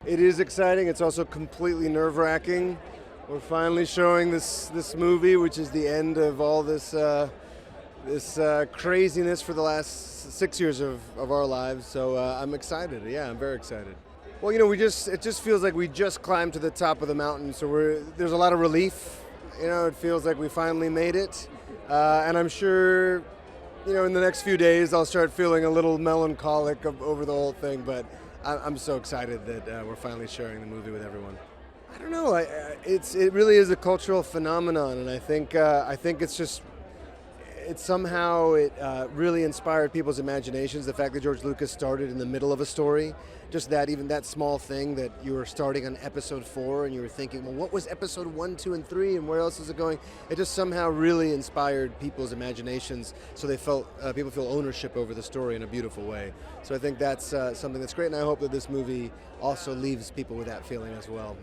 It is exciting. It's also completely nerve-wracking. We're finally showing this movie, which is the end of all this craziness for the last 6 years of our lives. So I'm excited. Yeah, I'm very excited. Well, it just feels like we just climbed to the top of the mountain. So there's a lot of relief. It feels like we finally made it. And I'm sure, in the next few days, I'll start feeling a little melancholic over the whole thing. But I'm so excited that we're finally sharing the movie with everyone. I don't know. It really is a cultural phenomenon, and I think it somehow really inspired people's imaginations. The fact that George Lucas started in the middle of a story, just even that small thing that you were starting on episode 4 and you were thinking, well, what was episode 1, 2, and 3, and where else is it going? It just somehow really inspired people's imaginations, so people feel ownership over the story in a beautiful way. So I think that's something that's great, and I hope that this movie also leaves people with that feeling as well.